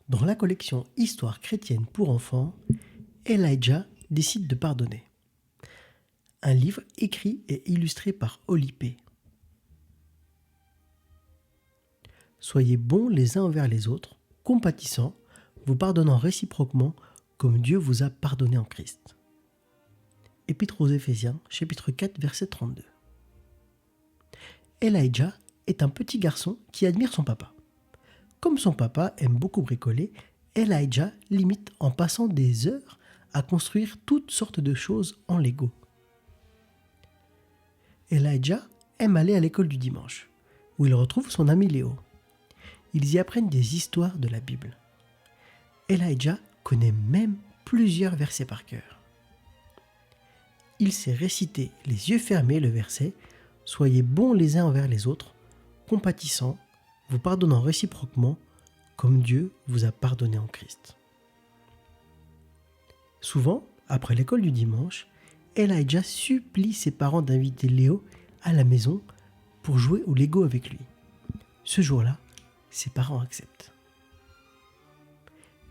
Dans la collection Histoire chrétienne pour enfants, Elijah décide de pardonner. Un livre écrit et illustré par Oli P. Soyez bons les uns envers les autres, compatissants, vous pardonnant réciproquement comme Dieu vous a pardonné en Christ. Épître aux Éphésiens, chapitre 4, verset 32. Elijah est un petit garçon qui admire son papa. Comme son papa aime beaucoup bricoler, Elijah l'imite en passant des heures à construire toutes sortes de choses en Lego. Elijah aime aller à l'école du dimanche, où il retrouve son ami Léo. Ils y apprennent des histoires de la Bible. Elijah connaît même plusieurs versets par cœur. Il sait réciter les yeux fermés le verset « Soyez bons les uns envers les autres, compatissants, vous pardonnant réciproquement, comme Dieu vous a pardonné en Christ. » Souvent, après l'école du dimanche, Elijah supplie ses parents d'inviter Léo à la maison pour jouer au Lego avec lui. Ce jour-là, ses parents acceptent.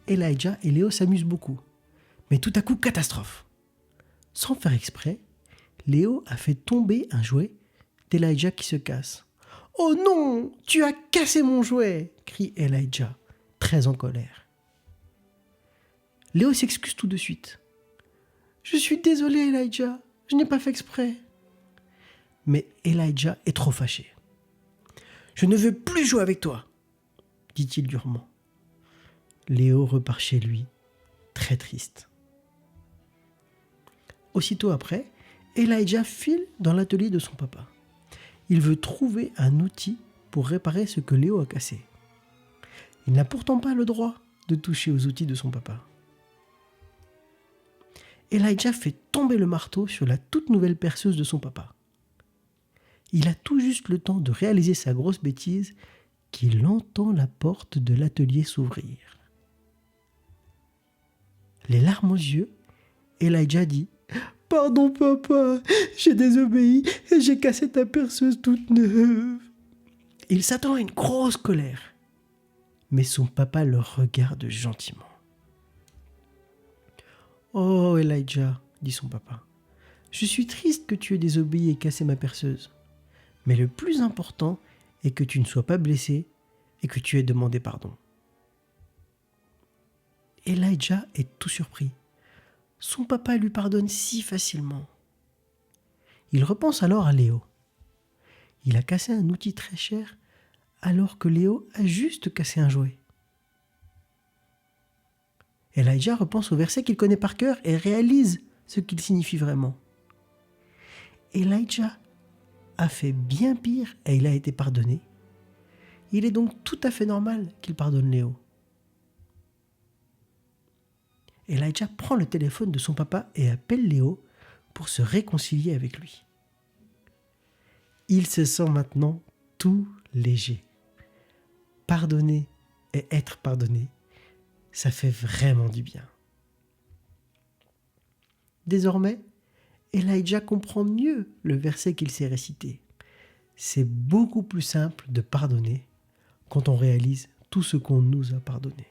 Elijah et Léo s'amusent beaucoup, mais tout à coup, catastrophe. Sans faire exprès, Léo a fait tomber un jouet d'Elijah qui se casse. « Oh non, tu as cassé mon jouet !» crie Elijah, très en colère. Léo s'excuse tout de suite. « Je suis désolé, Elijah, je n'ai pas fait exprès. » Mais Elijah est trop fâché. « Je ne veux plus jouer avec toi !» dit-il durement. Léo repart chez lui, très triste. Aussitôt après, Elijah file dans l'atelier de son papa. Il veut trouver un outil pour réparer ce que Léo a cassé. Il n'a pourtant pas le droit de toucher aux outils de son papa. Elijah fait tomber le marteau sur la toute nouvelle perceuse de son papa. Il a tout juste le temps de réaliser sa grosse bêtise qu'il entend la porte de l'atelier s'ouvrir. Les larmes aux yeux, Elijah dit « Pardon papa, j'ai désobéi et j'ai cassé ta perceuse toute neuve. » Il s'attend à une grosse colère, mais son papa le regarde gentiment. « Oh Elijah, dit son papa, je suis triste que tu aies désobéi et cassé ma perceuse, mais le plus important est que tu ne sois pas blessé et que tu aies demandé pardon. » Elijah est tout surpris. Son papa lui pardonne si facilement. Il repense alors à Léo. Il a cassé un outil très cher alors que Léo a juste cassé un jouet. Elijah repense au verset qu'il connaît par cœur et réalise ce qu'il signifie vraiment. Elijah a fait bien pire et il a été pardonné. Il est donc tout à fait normal qu'il pardonne Léo. Elijah prend le téléphone de son papa et appelle Léo pour se réconcilier avec lui. Il se sent maintenant tout léger. Pardonner et être pardonné, ça fait vraiment du bien. Désormais, Elijah comprend mieux le verset qu'il s'est récité. C'est beaucoup plus simple de pardonner quand on réalise tout ce qu'on nous a pardonné.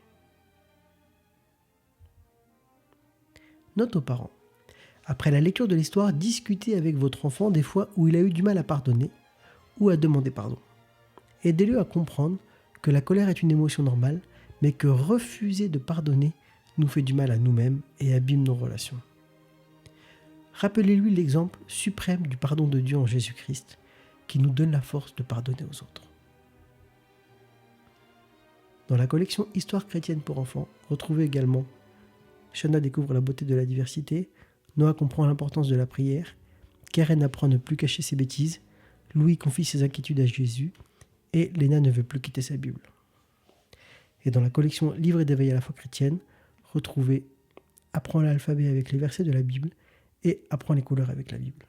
Note aux parents. Après la lecture de l'histoire, discutez avec votre enfant des fois où il a eu du mal à pardonner ou à demander pardon. Aidez-le à comprendre que la colère est une émotion normale, mais que refuser de pardonner nous fait du mal à nous-mêmes et abîme nos relations. Rappelez-lui l'exemple suprême du pardon de Dieu en Jésus-Christ, qui nous donne la force de pardonner aux autres. Dans la collection Histoire chrétienne pour enfants, retrouvez également Shana découvre la beauté de la diversité, Noah comprend l'importance de la prière, Karen apprend à ne plus cacher ses bêtises, Louis confie ses inquiétudes à Jésus et Léna ne veut plus quitter sa Bible. Et dans la collection Livres et d'éveil à la foi chrétienne, retrouvez Apprends l'alphabet avec les versets de la Bible et Apprends les couleurs avec la Bible.